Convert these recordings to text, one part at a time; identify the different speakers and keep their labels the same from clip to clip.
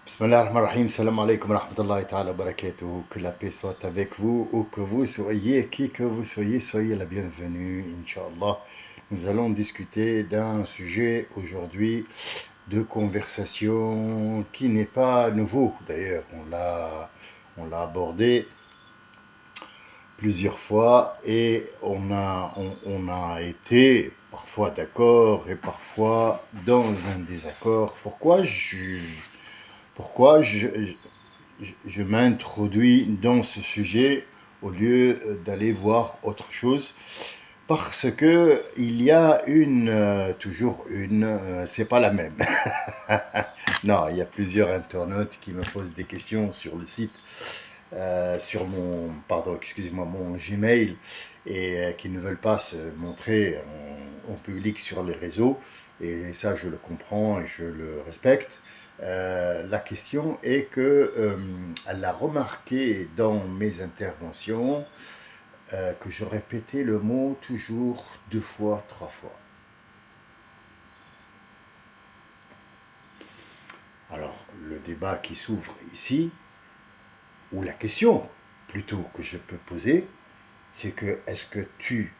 Speaker 1: Bismillah ar-Rahman ar-Rahim, salam alaikum wa rahmatullahi ta'ala wa barakatuh. Que la paix soit avec vous, où que vous soyez, qui que vous soyez, soyez la bienvenue, Inch'Allah. Nous allons discuter d'un sujet aujourd'hui de conversation qui n'est pas nouveau. D'ailleurs, on l'a abordé plusieurs fois et on a été parfois d'accord et parfois dans un désaccord. Pourquoi je m'introduis dans ce sujet au lieu d'aller voir autre chose? Parce que il y a toujours c'est pas la même. Non, il y a plusieurs internautes qui me posent des questions sur le site, sur mon Gmail, et qui ne veulent pas se montrer en public sur les réseaux. Et ça, je le comprends et je le respecte. La question est que elle a remarqué dans mes interventions que je répétais le mot toujours 2 fois, 3 fois. Alors, le débat qui s'ouvre ici, ou la question plutôt que je peux poser, c'est que est-ce que tu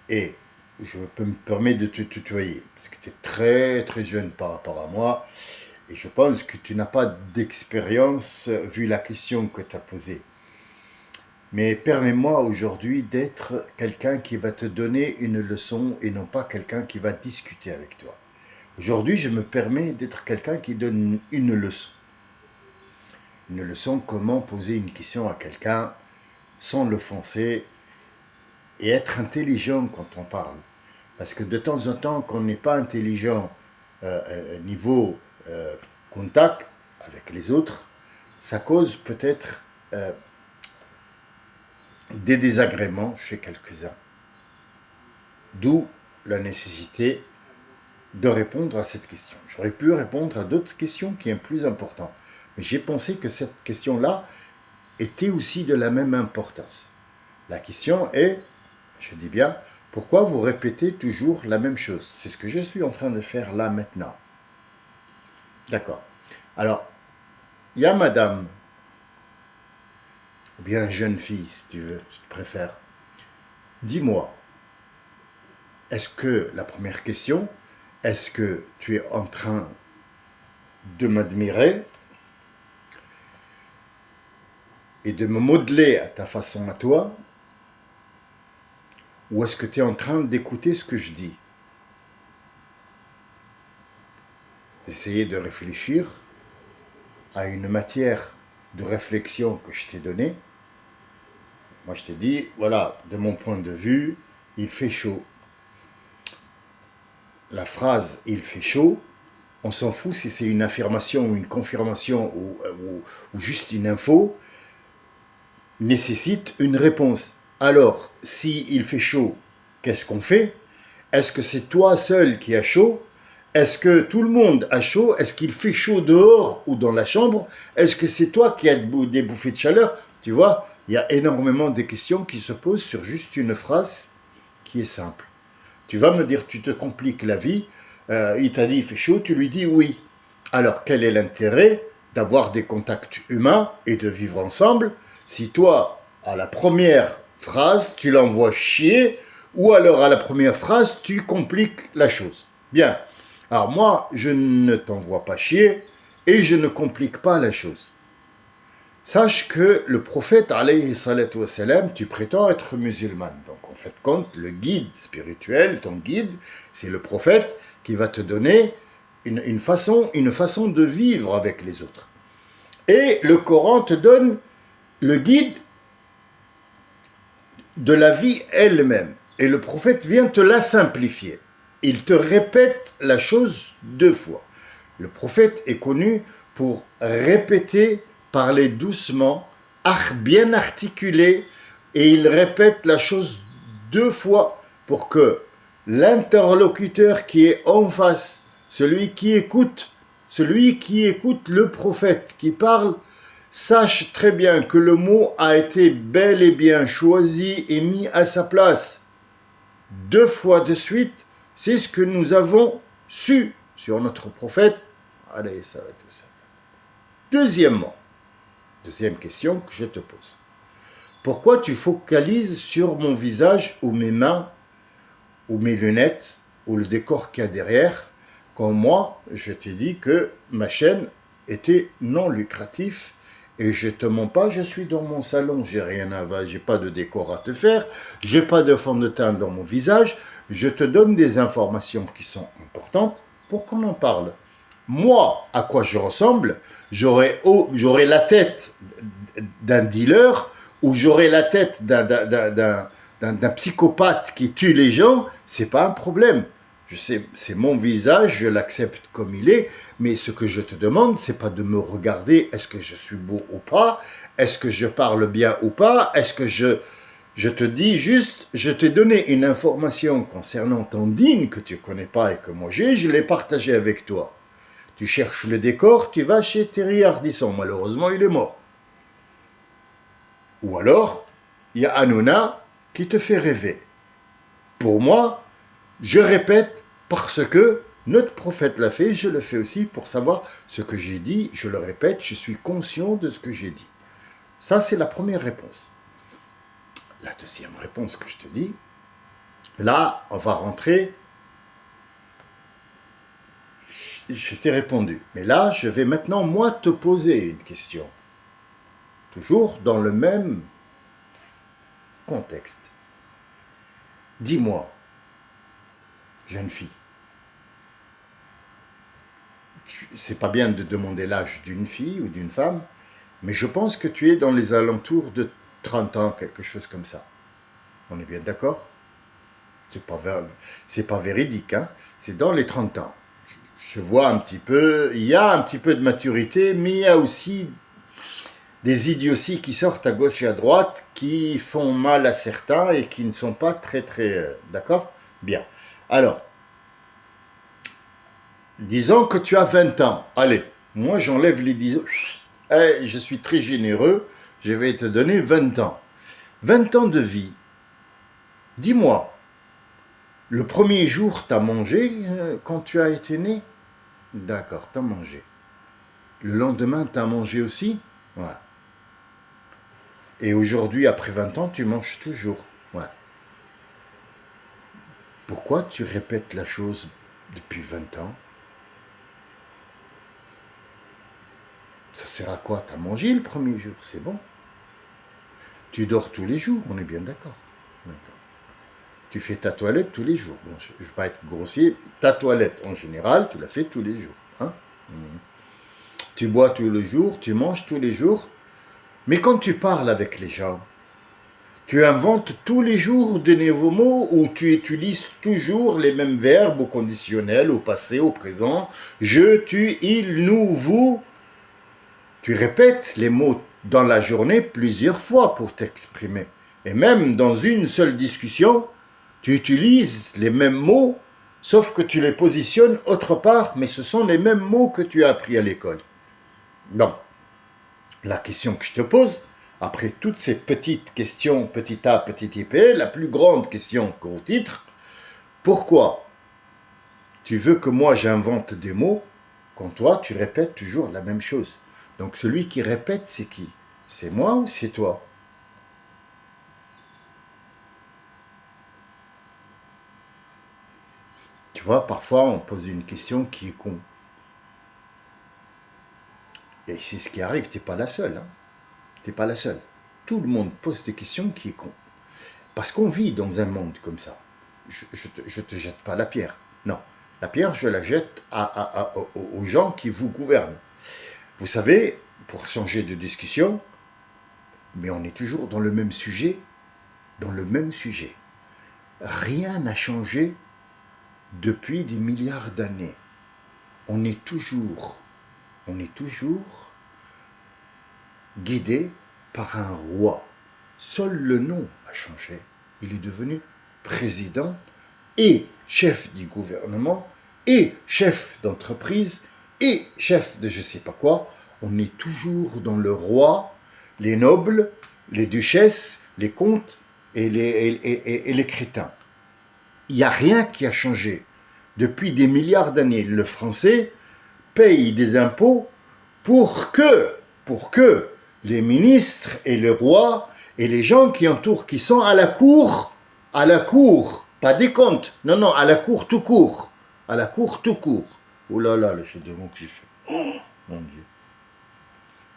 Speaker 1: es, je peux me permettre de te tutoyer, parce que tu es très très jeune par rapport à moi, et je pense que tu n'as pas d'expérience vu la question que tu as posée. Mais permets-moi aujourd'hui d'être quelqu'un qui va te donner une leçon et non pas quelqu'un qui va discuter avec toi. Aujourd'hui, je me permets d'être quelqu'un qui donne une leçon. Une leçon, comment poser une question à quelqu'un sans l'offenser et être intelligent quand on parle. Parce que de temps en temps, quand on n'est pas intelligent niveau contact avec les autres, ça cause peut-être des désagréments chez quelques-uns. D'où la nécessité de répondre à cette question. J'aurais pu répondre à d'autres questions qui sont plus importantes, mais j'ai pensé que cette question-là était aussi de la même importance. La question est, je dis bien, pourquoi vous répétez toujours la même chose? C'est ce que je suis en train de faire là maintenant. D'accord. Alors, il y a madame, ou bien jeune fille, si tu veux, si tu préfères. Dis-moi, est-ce que, la première question, est-ce que tu es en train de m'admirer et de me modeler à ta façon à toi, ou est-ce que tu es en train d'écouter ce que je dis? D'essayer de réfléchir à une matière de réflexion que je t'ai donnée. Moi, je t'ai dit, voilà, de mon point de vue, il fait chaud. La phrase « il fait chaud », on s'en fout si c'est une affirmation ou une confirmation ou juste une info, nécessite une réponse. Alors, si il fait chaud, qu'est-ce qu'on fait? Est-ce que c'est toi seul qui as chaud? Est-ce que tout le monde a chaud? Est-ce qu'il fait chaud dehors ou dans la chambre? Est-ce que c'est toi qui as des bouffées de chaleur? Tu vois, il y a énormément de questions qui se posent sur juste une phrase qui est simple. Tu vas me dire, tu te compliques la vie, il t'a dit il fait chaud, tu lui dis oui. Alors, quel est l'intérêt d'avoir des contacts humains et de vivre ensemble si toi, à la première phrase, tu l'envoies chier, ou alors à la première phrase, tu compliques la chose? Bien. Alors moi, je ne t'envoie pas chier et je ne complique pas la chose. Sache que le prophète, alayhi salatu wassalam, tu prétends être musulman. Donc en fait compte, le guide spirituel, ton guide, c'est le prophète qui va te donner une façon de vivre avec les autres. Et le Coran te donne le guide de la vie elle-même. Et le prophète vient te la simplifier. Il te répète la chose 2 fois. Le prophète est connu pour répéter, parler doucement, bien articulé, et il répète la chose 2 fois pour que l'interlocuteur qui est en face, celui qui écoute le prophète qui parle, sache très bien que le mot a été bel et bien choisi et mis à sa place 2 fois de suite. C'est ce que nous avons su sur notre prophète, alayhi salatu wassalam. Deuxièmement, deuxième question que je te pose. Pourquoi tu focalises sur mon visage ou mes mains ou mes lunettes ou le décor qu'il y a derrière quand moi, je t'ai dit que ma chaîne était non lucrative et je te mens pas, je suis dans mon salon, j'ai rien à, j'ai pas de décor à te faire, j'ai pas de fond de teint dans mon visage, je te donne des informations qui sont importantes pour qu'on en parle. Moi, à quoi je ressemble? J'aurais la tête d'un dealer ou j'aurais la tête d'un psychopathe qui tue les gens, c'est pas un problème. Je sais, c'est mon visage, je l'accepte comme il est, mais ce que je te demande, c'est pas de me regarder, est-ce que je suis beau ou pas, est-ce que je parle bien ou pas, est-ce que je te dis juste, je t'ai donné une information concernant ton dîne que tu connais pas et que moi j'ai, je l'ai partagé avec toi. Tu cherches le décor, tu vas chez Thierry Ardisson, malheureusement il est mort. Ou alors, il y a Hanouna qui te fait rêver. Pour moi, je répète parce que notre prophète l'a fait, je le fais aussi pour savoir ce que j'ai dit. Je le répète, je suis conscient de ce que j'ai dit. Ça, c'est la première réponse. La deuxième réponse que je te dis, là, on va rentrer. Je t'ai répondu. Mais là, je vais maintenant, moi, te poser une question. Toujours dans le même contexte. Dis-moi, jeune fille, c'est pas bien de demander l'âge d'une fille ou d'une femme, mais je pense que tu es dans les alentours de 30 ans, quelque chose comme ça. On est bien d'accord? C'est pas véridique, hein? C'est dans les 30 ans. Je vois un petit peu, il y a un petit peu de maturité, mais il y a aussi des idioties qui sortent à gauche et à droite, qui font mal à certains et qui ne sont pas très d'accord? Bien. Alors, disons que tu as 20 ans. Allez, moi j'enlève les 10 ans. Je suis très généreux, je vais te donner 20 ans. 20 ans de vie. Dis-moi, le premier jour, tu as mangé quand tu as été né? D'accord, tu as mangé. Le lendemain, tu as mangé aussi? Ouais. Et aujourd'hui, après 20 ans, tu manges toujours? Ouais. Pourquoi tu répètes la chose depuis 20 ans? Ça sert à quoi? Tu as mangé le premier jour, c'est bon. Tu dors tous les jours, on est bien d'accord. Tu fais ta toilette tous les jours. Bon, je ne vais pas être grossier. Ta toilette, en général, tu la fais tous les jours. Hein? Tu bois tous les jours, tu manges tous les jours. Mais quand tu parles avec les gens, tu inventes tous les jours de nouveaux mots ou tu utilises toujours les mêmes verbes au conditionnel, au passé, au présent. Je, tu, il, nous, vous. Tu répètes les mots dans la journée plusieurs fois pour t'exprimer. Et même dans une seule discussion, tu utilises les mêmes mots, sauf que tu les positionnes autre part, mais ce sont les mêmes mots que tu as appris à l'école. Donc, la question que je te pose, après toutes ces petites questions, petit a, petit ip, la plus grande question qu'au titre, pourquoi tu veux que moi j'invente des mots quand toi tu répètes toujours la même chose? Donc celui qui répète, c'est qui? C'est moi ou c'est toi? Tu vois, parfois on pose une question qui est con. Et c'est ce qui arrive, t'es pas la seule. Hein. T'es pas la seule. Tout le monde pose des questions qui est con. Parce qu'on vit dans un monde comme ça. Je te jette pas la pierre. Non. La pierre, je la jette aux gens qui vous gouvernent. Vous savez, pour changer de discussion, mais on est toujours dans le même sujet. Dans le même sujet. Rien n'a changé depuis des milliards d'années. On est toujours guidé par un roi. Seul le nom a changé. Il est devenu président et chef du gouvernement et chef d'entreprise et chef de je ne sais pas quoi. On est toujours dans le roi, les nobles, les duchesses, les comtes et les crétins. Il n'y a rien qui a changé. Depuis des milliards d'années, le français paye des impôts pour que les ministres et le roi et les gens qui entourent, qui sont à la cour, pas des comptes, non, non, à la cour tout court, à la cour tout court. Oh là là, le chef de mots que j'ai fait. Oh, mon Dieu.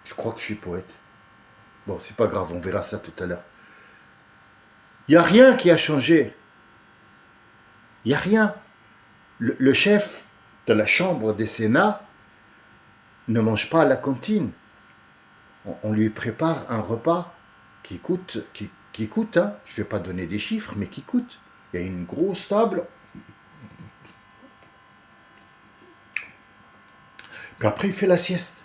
Speaker 1: Je crois que je suis poète. Bon, c'est pas grave, on verra ça tout à l'heure. Il n'y a rien qui a changé. Il n'y a rien. Le chef de la chambre des Sénats ne mange pas à la cantine. On lui prépare un repas qui coûte, hein, je ne vais pas donner des chiffres, mais qui coûte. Il y a une grosse table. Puis après, il fait la sieste.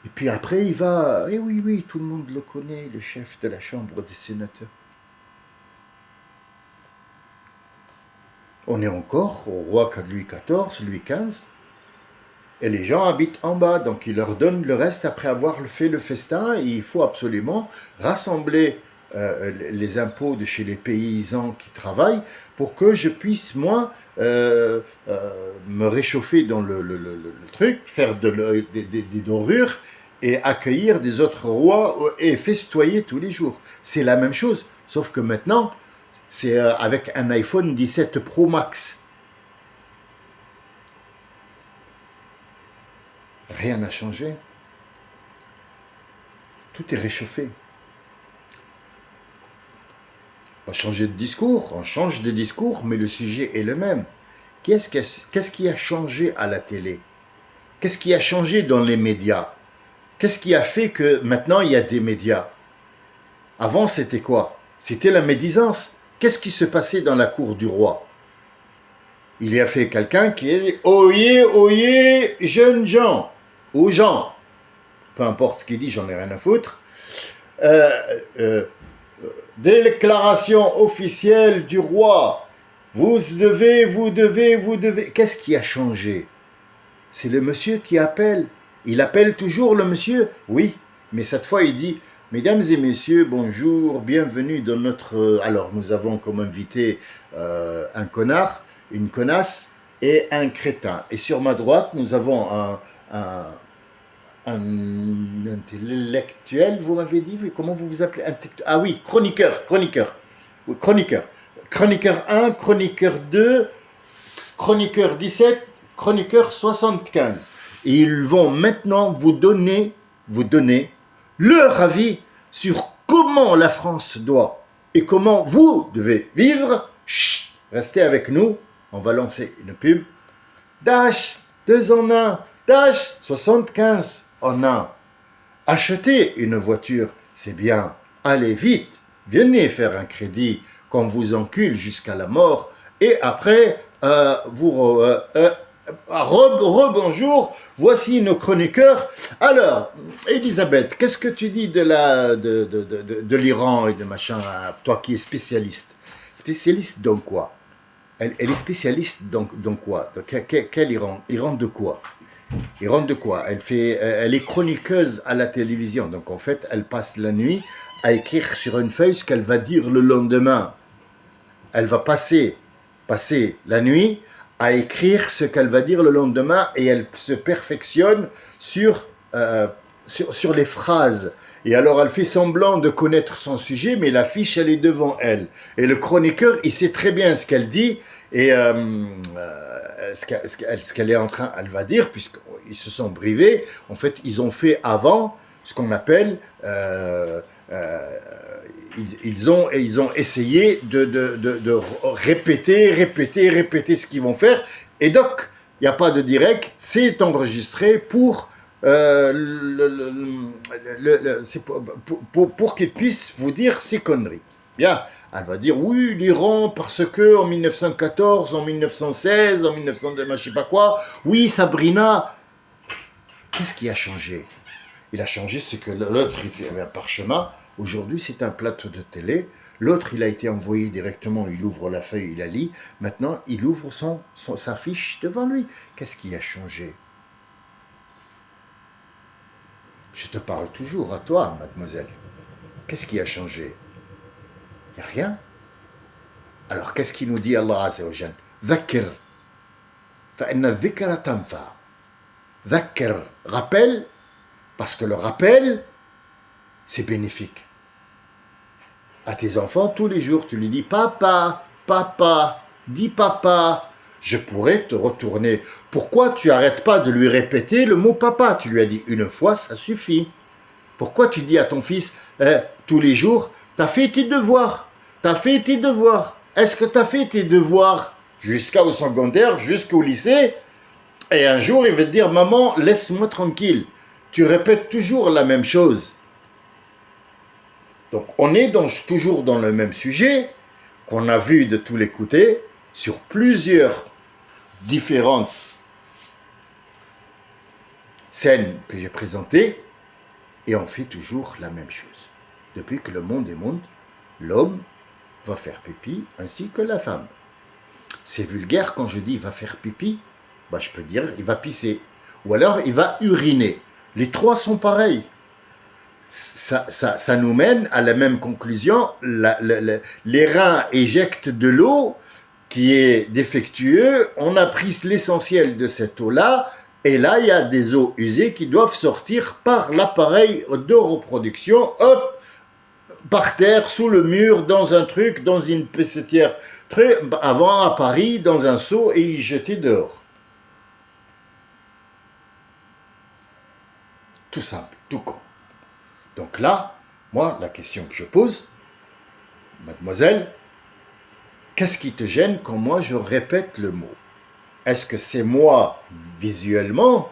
Speaker 1: Et puis après, il va... Eh oui, oui, tout le monde le connaît, le chef de la Chambre des sénateurs. On est encore au roi Louis XIV, Louis XV. Et les gens habitent en bas, donc il leur donne le reste après avoir fait le festin. Et il faut absolument rassembler les impôts de chez les paysans qui travaillent pour que je puisse, moi, me réchauffer dans le truc, faire des dorures et accueillir des autres rois et festoyer tous les jours. C'est la même chose, sauf que maintenant, c'est avec un iPhone 17 Pro Max. Rien n'a changé. Tout est réchauffé. On va changer de discours, on change de discours, mais le sujet est le même. Qu'est-ce qui a changé à la télé? Qu'est-ce qui a changé dans les médias? Qu'est-ce qui a fait que maintenant il y a des médias? Avant c'était quoi? C'était la médisance. Qu'est-ce qui se passait dans la cour du roi? Il y a fait quelqu'un qui est dit « Oyez, oyez, jeunes gens !» Aux gens. Peu importe ce qu'il dit, j'en ai rien à foutre. Déclaration officielle du roi. Vous devez. Qu'est-ce qui a changé? C'est le monsieur qui appelle. Il appelle toujours le monsieur. Oui, mais cette fois il dit « Mesdames et messieurs, bonjour, bienvenue dans notre... » Alors nous avons comme invité un connard, une connasse et un crétin. Et sur ma droite, nous avons un intellectuel, vous m'avez dit, comment vous vous appelez? Ah oui, chroniqueur. Oui, chroniqueur. Chroniqueur 1, chroniqueur 2, chroniqueur 17, chroniqueur 75. Et ils vont maintenant vous donner leur avis sur comment la France doit et comment vous devez vivre. Chut, restez avec nous, on va lancer une pub. Dash, 2 en 1, Dash, 75 en 1. Achetez une voiture, c'est bien. Allez vite, venez faire un crédit qu'on vous encule jusqu'à la mort. Et après, rebonjour, voici nos chroniqueurs. Alors, Elisabeth, qu'est-ce que tu dis de l'Iran et de machin, toi qui es spécialiste? Spécialiste dans quoi? Elle est spécialiste dans quoi? Quel Iran? Iran de quoi? Iran de quoi? Elle est chroniqueuse à la télévision, donc en fait, elle passe la nuit à écrire sur une feuille ce qu'elle va dire le lendemain. Elle va passer la nuit à écrire ce qu'elle va dire le lendemain et elle se perfectionne sur les phrases. Et alors, elle fait semblant de connaître son sujet, mais la fiche, elle est devant elle. Et le chroniqueur, il sait très bien ce qu'elle dit et ce qu'elle est en train, elle va dire, puisqu'ils se sont brivés. En fait, ils ont fait avant ce qu'on appelle... ils ont essayé de répéter ce qu'ils vont faire. Et donc, il n'y a pas de direct, c'est enregistré pour qu'ils puissent vous dire ces conneries. Bien, elle va dire oui, l'Iran, parce que en 1914, en 1916, en 1902, je ne sais pas quoi, oui, Sabrina. Qu'est-ce qui a changé? Il a changé, c'est que l'autre, il avait un parchemin. Aujourd'hui, c'est un plateau de télé. L'autre, il a été envoyé directement, il ouvre la feuille, il la lit. Maintenant, il ouvre sa fiche devant lui. Qu'est-ce qui a changé? Je te parle toujours à toi, mademoiselle. Qu'est-ce qui a changé? Il n'y a rien. Alors, qu'est-ce qu'il nous dit Allah Azza wa Jal? Dhakir, fa'inna dhikra tanfa. dhakkar, rappel, parce que le rappel, c'est bénéfique. À tes enfants, tous les jours, tu lui dis papa, papa, dis papa. Je pourrais te retourner. Pourquoi tu n'arrêtes pas de lui répéter le mot papa? Tu lui as dit une fois, ça suffit. Pourquoi tu dis à ton fils tous les jours, t'as fait tes devoirs, t'as fait tes devoirs. Est-ce que t'as fait tes devoirs jusqu'au secondaire, jusqu'au lycée? Et un jour, il va te dire, maman, laisse-moi tranquille. Tu répètes toujours la même chose. Donc, on est toujours dans le même sujet qu'on a vu de tous les côtés sur plusieurs différentes scènes que j'ai présentées et on fait toujours la même chose. Depuis que le monde est monde, l'homme va faire pipi ainsi que la femme. C'est vulgaire quand je dis va faire pipi, bah, je peux dire il va pisser ou alors il va uriner. Les trois sont pareils. Ça nous mène à la même conclusion. Les reins éjectent de l'eau qui est défectueux. On a pris l'essentiel de cette eau-là. Et là, il y a des eaux usées qui doivent sortir par l'appareil de reproduction. Hop, par terre, sous le mur, dans un truc, dans une pesetière. Avant, à Paris, dans un seau et y jeter dehors. Tout simple, tout con. Donc là, moi, la question que je pose, mademoiselle, qu'est-ce qui te gêne quand moi je répète le mot? Est-ce que c'est moi visuellement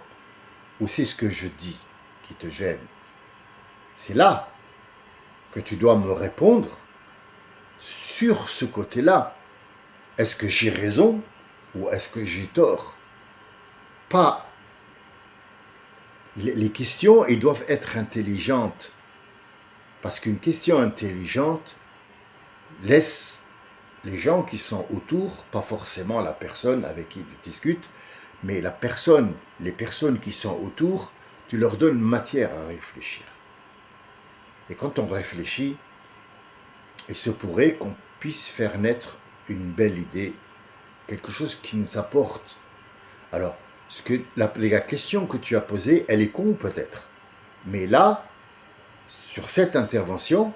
Speaker 1: ou c'est ce que je dis qui te gêne? C'est là que tu dois me répondre sur ce côté-là. Est-ce que j'ai raison ou est-ce que j'ai tort? Pas. Les questions, elles doivent être intelligentes. Parce qu'une question intelligente laisse les gens qui sont autour, pas forcément la personne avec qui tu discutes, mais les personnes qui sont autour, tu leur donnes matière à réfléchir. Et quand on réfléchit, il se pourrait qu'on puisse faire naître une belle idée, quelque chose qui nous apporte. Alors, la question que tu as posée, elle est con peut-être. Mais là, sur cette intervention,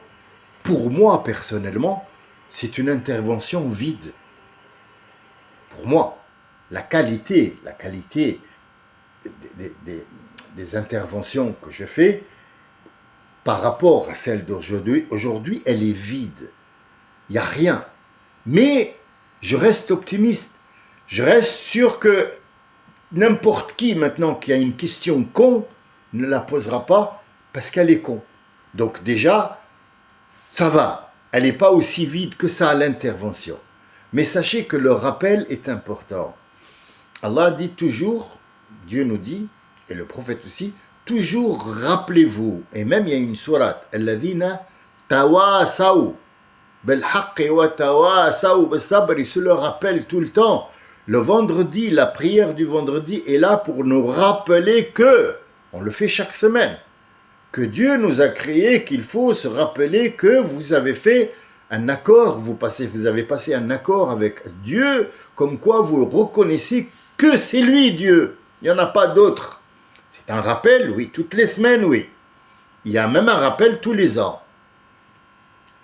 Speaker 1: pour moi personnellement, c'est une intervention vide. Pour moi, la qualité des interventions que je fais par rapport à celle d'aujourd'hui, elle est vide. Il n'y a rien. Mais je reste optimiste. Je reste sûr que n'importe qui maintenant qui a une question con ne la posera pas parce qu'elle est con. Donc déjà, ça va. Elle n'est pas aussi vide que ça à l'intervention. Mais sachez que le rappel est important. Allah dit toujours, Dieu nous dit, et le prophète aussi, toujours rappelez-vous. Et même il y a une sourate, Alladhina tawasaw bil haqqi wa tawasaw bis sabr, il se le rappelle tout le temps. Le vendredi, la prière du vendredi est là pour nous rappeler que, on le fait chaque semaine, que Dieu nous a créé, qu'il faut se rappeler que vous avez fait un accord, vous avez passé un accord avec Dieu, comme quoi vous reconnaissez que c'est lui Dieu, il n'y en a pas d'autre. C'est un rappel, oui, toutes les semaines, oui. Il y a même un rappel tous les ans.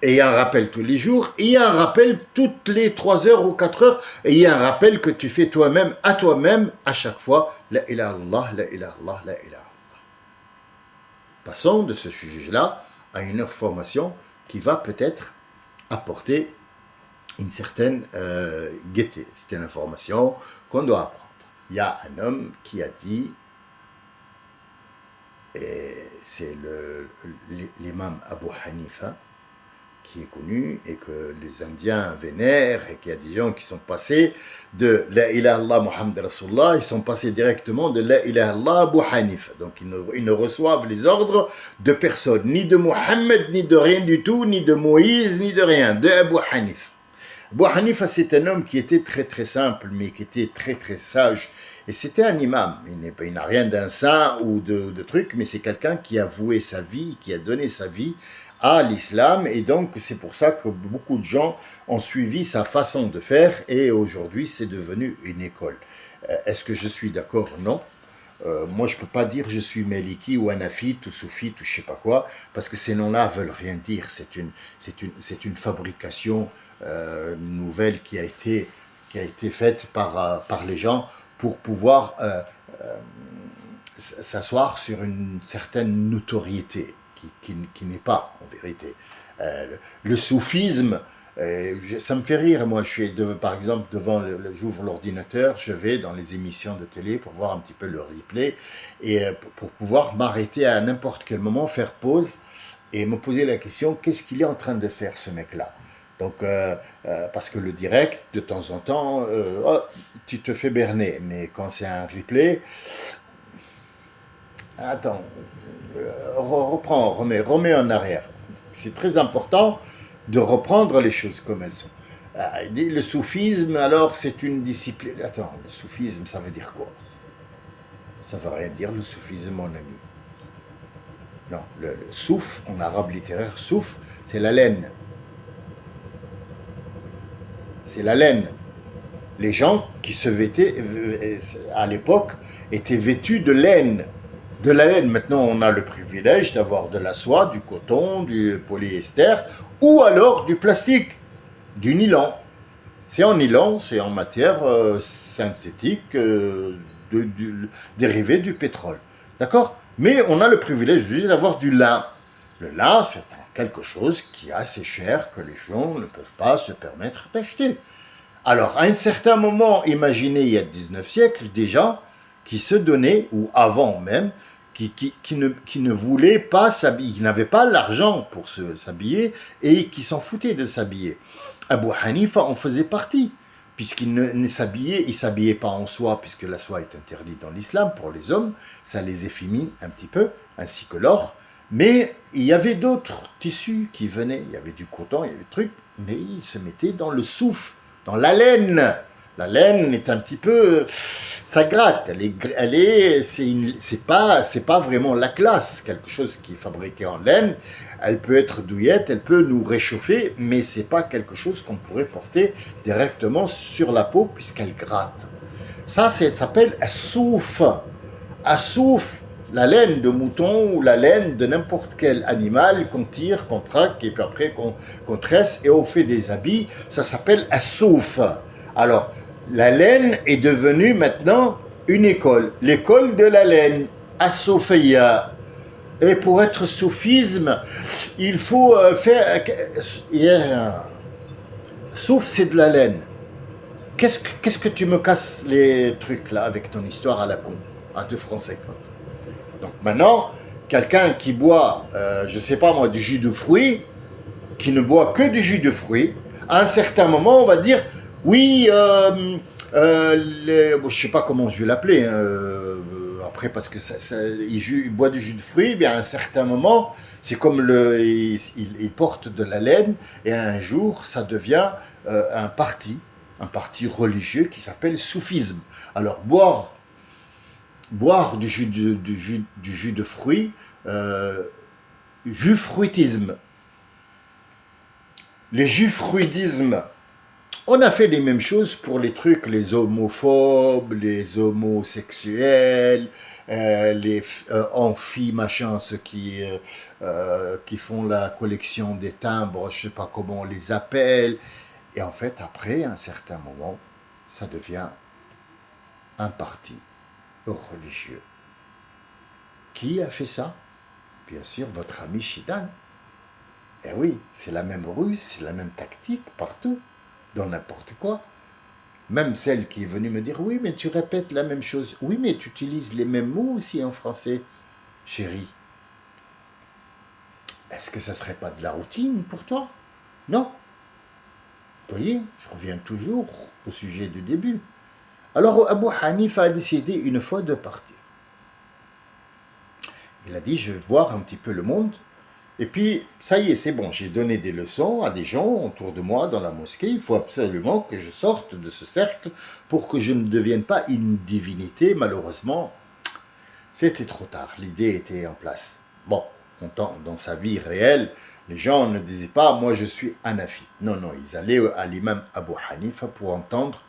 Speaker 1: Et il y a un rappel tous les jours, et il y a un rappel toutes les 3 heures ou 4 heures, et il y a un rappel que tu fais toi-même, à chaque fois, la ilaha illallah, la ilaha illallah, la ilaha illallah. Passons de ce sujet-là à une autre formation qui va peut-être apporter une certaine gaieté. C'est une information qu'on doit apprendre. Il y a un homme qui a dit, et c'est l'imam Abu Hanifa, qui est connu et que les Indiens vénèrent et qu'il y a des gens qui sont passés de La ilaha illallah Muhammad Rasulullah, ils sont passés directement de La ilaha illallah Abu Hanifa. Donc ils ne reçoivent les ordres de personne, ni de Muhammad, ni de rien du tout, ni de Moïse, ni de rien, de Abu Hanifa. Abu Hanifa, c'est un homme qui était très très simple, mais qui était très très sage. Et c'était un imam. Il n'a rien d'un saint ou de truc, mais c'est quelqu'un qui a voué sa vie, qui a donné sa vie à l'islam, et donc c'est pour ça que beaucoup de gens ont suivi sa façon de faire, et aujourd'hui c'est devenu une école. Est-ce que je suis d'accord? Non. moi, je ne peux pas dire je suis Maliki ou Hanafite ou Soufite ou je ne sais pas quoi, parce que ces noms-là veulent rien dire. C'est une fabrication nouvelle qui a été faite par les gens pour pouvoir s'asseoir sur une certaine notoriété qui n'est pas, en vérité. Le soufisme, ça me fait rire, moi, par exemple, j'ouvre l'ordinateur, je vais dans les émissions de télé pour voir un petit peu le replay, et pour pouvoir m'arrêter à n'importe quel moment, faire pause, et me poser la question, qu'est-ce qu'il est en train de faire, ce mec-là? Donc, parce que le direct, de temps en temps, oh, tu te fais berner, mais quand c'est un replay, attends, reprends, remets en arrière. C'est très important de reprendre les choses comme elles sont. Le soufisme, alors, c'est une discipline. Attends, le soufisme, ça veut dire quoi? Ça veut rien dire, le soufisme, mon ami. Non, le souf, en arabe littéraire, souf, c'est la laine. C'est la laine. Les gens qui se vêtaient, à l'époque, étaient vêtus de laine. De la laine. Maintenant, on a le privilège d'avoir de la soie, du coton, du polyester, ou alors du plastique, du nylon. C'est en nylon, c'est en matière synthétique dérivée du pétrole. D'accord? Mais on a le privilège d'avoir du lin. Le lin, c'est quelque chose qui est assez cher que les gens ne peuvent pas se permettre d'acheter. Alors, à un certain moment, imaginez, il y a 19 siècles, des gens qui se donnaient, ou avant même, qui ne voulaient pas s'habiller, qui n'avaient pas l'argent pour s'habiller et qui s'en foutaient de s'habiller. Abu Hanifa en faisait partie, puisqu'il ne s'habillait, il s'habillait pas en soie, puisque la soie est interdite dans l'islam pour les hommes, ça les effémine un petit peu, ainsi que l'or, mais il y avait d'autres tissus qui venaient, il y avait du coton, il y avait des trucs, mais ils se mettaient dans le souf, dans la laine. La laine est un petit peu, ça gratte. C'est pas vraiment la classe. Quelque chose qui est fabriqué en laine, elle peut être douillette, elle peut nous réchauffer, mais c'est pas quelque chose qu'on pourrait porter directement sur la peau puisqu'elle gratte. Ça s'appelle assouf. Assouf, la laine de mouton ou la laine de n'importe quel animal qu'on tire, qu'on traque et puis après qu'on tresse et on fait des habits. Ça s'appelle assouf. Alors, la laine est devenue maintenant une école, l'école de la laine, Assoufia. Et pour être soufisme, il faut faire. Souf, c'est de la laine. Qu'est-ce que tu me casses les trucs là avec ton histoire à la con, à 2 francs 50. Donc maintenant, quelqu'un qui boit, je sais pas moi, du jus de fruits, qui ne boit que du jus de fruits, à un certain moment, on va dire, oui, je sais pas comment je vais l'appeler, hein, après parce que il boit du jus de fruits, bien à un certain moment, c'est comme il porte de la laine, et un jour, ça devient un parti religieux qui s'appelle soufisme. Alors boire du jus de fruits, jus fruitisme. Les jus fruitisme, on a fait les mêmes choses pour les trucs, les homophobes, les homosexuels, les amphi machin, ceux qui font la collection des timbres, je sais pas comment on les appelle. Et en fait, après un certain moment, ça devient un parti religieux. Qui a fait ça? Bien sûr, votre ami Shidan. Eh oui, c'est la même ruse, c'est la même tactique partout, dans n'importe quoi. Même celle qui est venue me dire, oui, mais tu répètes la même chose. Oui, mais tu utilises les mêmes mots aussi en français, chérie. Est-ce que ça ne serait pas de la routine pour toi? Non. Vous voyez, je reviens toujours au sujet du début. Alors Abu Hanifa a décidé une fois de partir. Il a dit, je vais voir un petit peu le monde. Et puis, ça y est, c'est bon, j'ai donné des leçons à des gens autour de moi dans la mosquée. Il faut absolument que je sorte de ce cercle pour que je ne devienne pas une divinité. Malheureusement, c'était trop tard, l'idée était en place. Bon, dans sa vie réelle, les gens ne disaient pas « moi je suis hanafite ». Non, non, ils allaient à l'imam Abu Hanifa pour entendre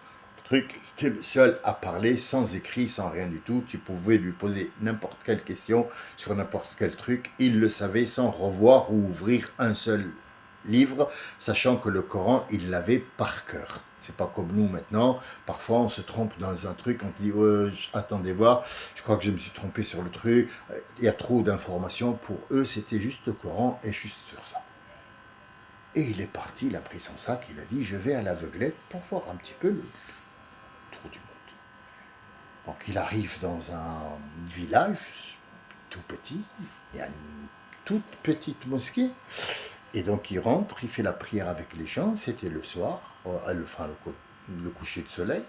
Speaker 1: truc. C'était le seul à parler sans écrit, sans rien du tout. Tu pouvais lui poser n'importe quelle question sur n'importe quel truc. Il le savait sans revoir ou ouvrir un seul livre, sachant que le Coran, il l'avait par cœur. C'est pas comme nous maintenant. Parfois, on se trompe dans un truc, on dit attendez voir, je crois que je me suis trompé sur le truc. Il y a trop d'informations. Pour eux, c'était juste le Coran et juste sur ça. Et il est parti, il a pris son sac, il a dit je vais à l'aveuglette pour voir un petit peu le tour du monde. Donc il arrive dans un village tout petit, il y a une toute petite mosquée. Et donc il rentre, il fait la prière avec les gens, c'était le soir, le coucher de soleil.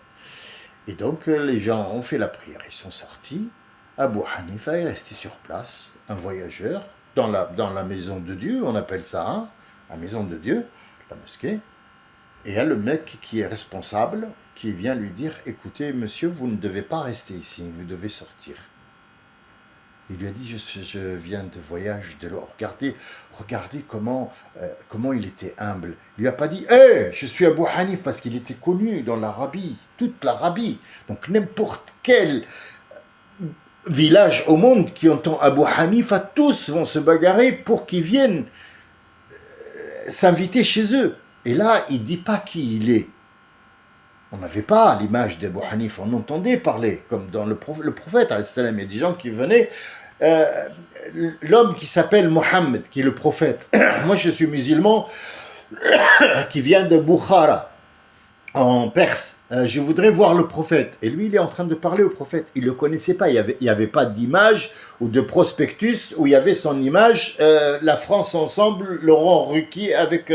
Speaker 1: Et donc les gens ont fait la prière, ils sont sortis. Abu Hanifa est resté sur place, un voyageur, dans la maison de Dieu, on appelle ça, hein, la maison de Dieu, la mosquée. Et il y a le mec qui est responsable, qui vient lui dire, écoutez monsieur, vous ne devez pas rester ici, vous devez sortir. Il lui a dit, je viens de voyage de l'or. Regardez comment il était humble. Il lui a pas dit, je suis Abu Hanif, parce qu'il était connu dans l'Arabie, toute l'Arabie. Donc n'importe quel village au monde qui entend Abu Hanifa, tous vont se bagarrer pour qu'ils viennent s'inviter chez eux. Et là, il ne dit pas qui il est. On n'avait pas l'image d'Abu Hanifa, on entendait parler, comme dans le prophète, il y a des gens qui venaient, l'homme qui s'appelle Mohammed, qui est le prophète. Moi, je suis musulman, qui vient de Bukhara, en Perse. Je voudrais voir le prophète. Et lui, il est en train de parler au prophète. Il ne le connaissait pas. Il y avait pas d'image ou de prospectus où il y avait son image, la France ensemble, Laurent Ruquier avec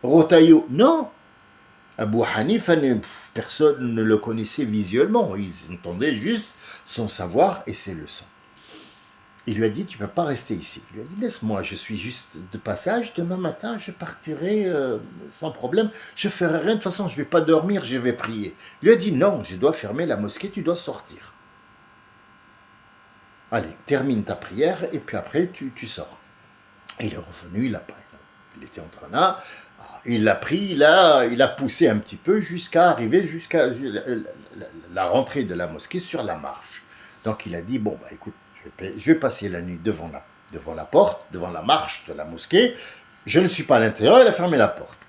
Speaker 1: Rotaillot. Non. Abu Hanifa, personne ne le connaissait visuellement. Ils entendaient juste son savoir et ses leçons. Il lui a dit, tu ne peux pas rester ici. Il lui a dit, laisse-moi, je suis juste de passage. Demain matin, je partirai sans problème. Je ferai rien. De toute façon, je ne vais pas dormir, je vais prier. Il lui a dit, non, je dois fermer la mosquée, tu dois sortir. Allez, termine ta prière et puis après, tu sors. Et il est revenu, il était en train là. Il l'a pris, il a poussé un petit peu jusqu'à arriver jusqu'à la rentrée de la mosquée sur la marche. Donc il a dit, bon, bah écoute, je vais passer la nuit devant la porte, devant la marche de la mosquée. Je ne suis pas à l'intérieur, il a fermé la porte.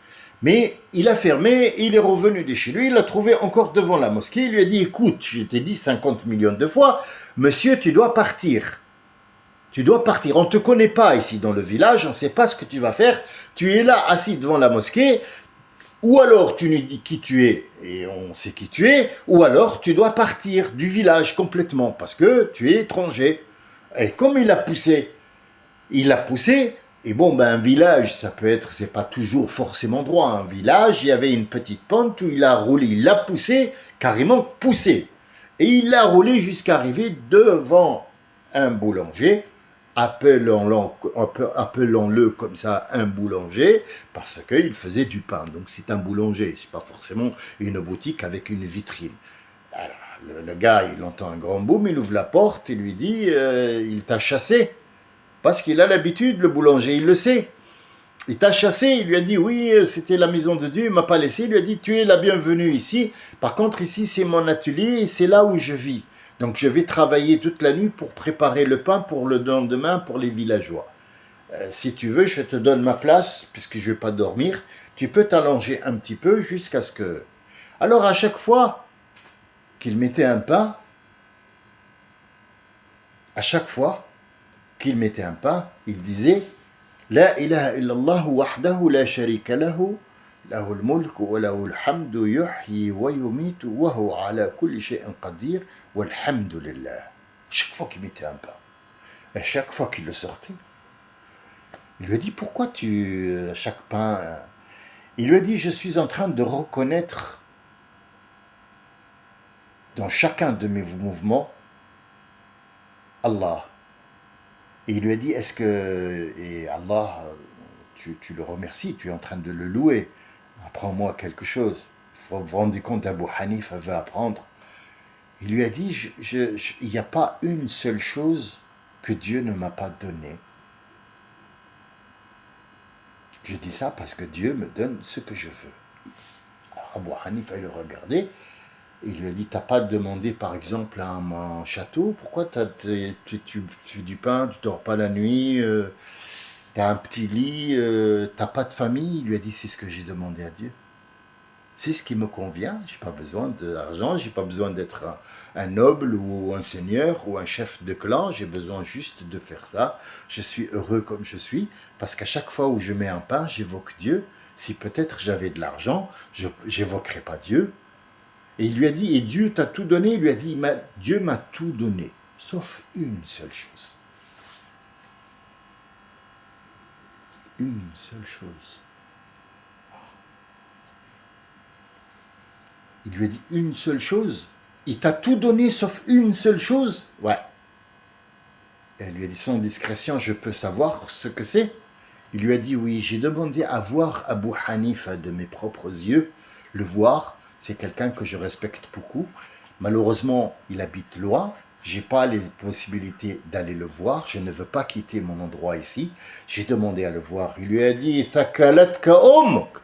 Speaker 1: Mais il a fermé, il est revenu de chez lui, il l'a trouvé encore devant la mosquée, il lui a dit, écoute, je t'ai dit 50 millions de fois, monsieur, tu dois partir. Tu dois partir. On ne te connaît pas ici dans le village, on ne sait pas ce que tu vas faire. Tu es là, assis devant la mosquée, ou alors tu nous dis qui tu es, et on sait qui tu es, ou alors tu dois partir du village complètement, parce que tu es étranger. Et comme il l'a poussé, et bon, ben un village, ça peut être, c'est pas toujours forcément droit. Un village, il y avait une petite pente où il a roulé, il l'a poussé, carrément poussé. Et il l'a roulé jusqu'à arriver devant un boulanger. Appelons-le comme ça un boulanger, parce qu'il faisait du pain. Donc c'est un boulanger, c'est pas forcément une boutique avec une vitrine. Alors, le gars, il entend un grand boom, il ouvre la porte, il lui dit il t'a chassé. Parce qu'il a l'habitude, le boulanger, il le sait. Il t'a chassé, il lui a dit oui, c'était la maison de Dieu, il m'a pas laissé, il lui a dit tu es la bienvenue ici. Par contre, ici, c'est mon atelier et c'est là où je vis. Donc je vais travailler toute la nuit pour préparer le pain pour le lendemain pour les villageois. Si tu veux, je te donne ma place, puisque je ne vais pas dormir. Tu peux t'allonger un petit peu jusqu'à ce que... Alors à chaque fois qu'il mettait un pain, il disait La ilaha illallah wahdahu la sharika lahu, lahul mulk wa lahul hamdu yuhyi wa yumitu wa huwa ala kulli shay'in qadir walhamdulillah. Chaque fois qu'il mettait un pain, et chaque fois qu'il le sortait, il lui a dit pourquoi chaque pain. Il lui a dit je suis en train de reconnaître dans chacun de mes mouvements Allah. Et il lui a dit, est-ce que, et Allah, tu le remercies, tu es en train de le louer, apprends-moi quelque chose. Vous vous rendez compte, Abu Hanifa veut apprendre. Il lui a dit, il n'y a pas une seule chose que Dieu ne m'a pas donnée. Je dis ça parce que Dieu me donne ce que je veux. Alors Abu Hanifa, il le regardait, Il lui a dit, t'as pas demandé par exemple un château? Pourquoi tu fais du pain, tu dors pas la nuit, t'as un petit lit, t'as pas de famille? Il lui a dit, c'est ce que j'ai demandé à Dieu. C'est ce qui me convient. J'ai pas besoin d'argent, j'ai pas besoin d'être un noble ou un seigneur ou un chef de clan. J'ai besoin juste de faire ça. Je suis heureux comme je suis parce qu'à chaque fois où je mets un pain, j'évoque Dieu. Si peut-être j'avais de l'argent, je n'évoquerais pas Dieu. Et il lui a dit, et Dieu t'a tout donné. Il lui a dit, Dieu m'a tout donné, sauf une seule chose. Une seule chose. Il lui a dit une seule chose. Il t'a tout donné sauf une seule chose. Ouais. Et elle lui a dit sans discrétion, je peux savoir ce que c'est? Il lui a dit oui, j'ai demandé à voir Abu Hanifa de mes propres yeux. Le voir, c'est quelqu'un que je respecte beaucoup. Malheureusement, il habite loin. J'ai pas les possibilités d'aller le voir. Je ne veux pas quitter mon endroit ici. J'ai demandé à le voir. Il lui a dit Thakalatka ummuk.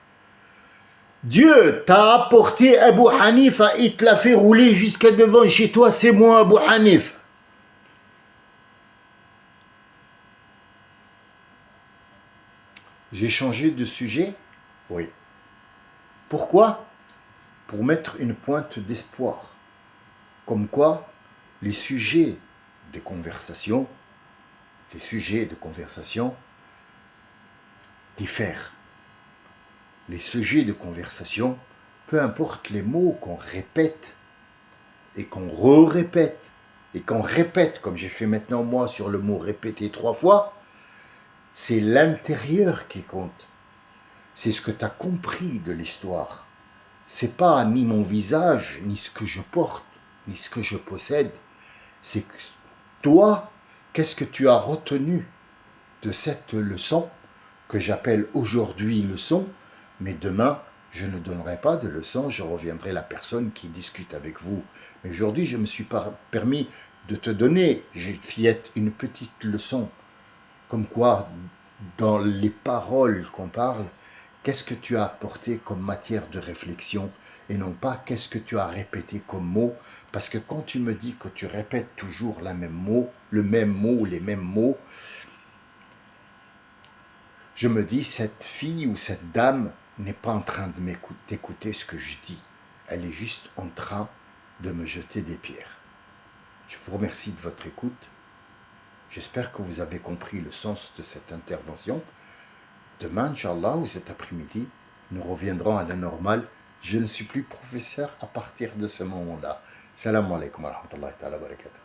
Speaker 1: Dieu t'a apporté Abu Hanifa, il te l'a fait rouler jusqu'à devant chez toi, c'est moi Abu Hanifa. J'ai changé de sujet? Oui. Pourquoi? Pour mettre une pointe d'espoir. Comme quoi, les sujets de conversation, les sujets de conversation diffèrent. Les sujets de conversation, peu importe les mots qu'on répète et qu'on re-répète, et qu'on répète, comme j'ai fait maintenant moi sur le mot répéter 3 fois, c'est l'intérieur qui compte. C'est ce que tu as compris de l'histoire. C'est pas ni mon visage, ni ce que je porte, ni ce que je possède. C'est que toi, qu'est-ce que tu as retenu de cette leçon que j'appelle aujourd'hui leçon, mais demain, je ne donnerai pas de leçon, je reviendrai la personne qui discute avec vous. Mais aujourd'hui, je me suis permis de te donner, Fillette, une petite leçon. Comme quoi, dans les paroles qu'on parle, qu'est-ce que tu as apporté comme matière de réflexion et non pas qu'est-ce que tu as répété comme mot. Parce que quand tu me dis que tu répètes toujours le même mot, les mêmes mots, je me dis, cette fille ou cette dame n'est pas en train d'écouter ce que je dis. Elle est juste en train de me jeter des pierres. Je vous remercie de votre écoute. J'espère que vous avez compris le sens de cette intervention. Demain, Inch'Allah, ou cet après-midi, nous reviendrons à la normale. Je ne suis plus professeur à partir de ce moment-là. Salam alaikum wa rahmatullahi wa barakatuh.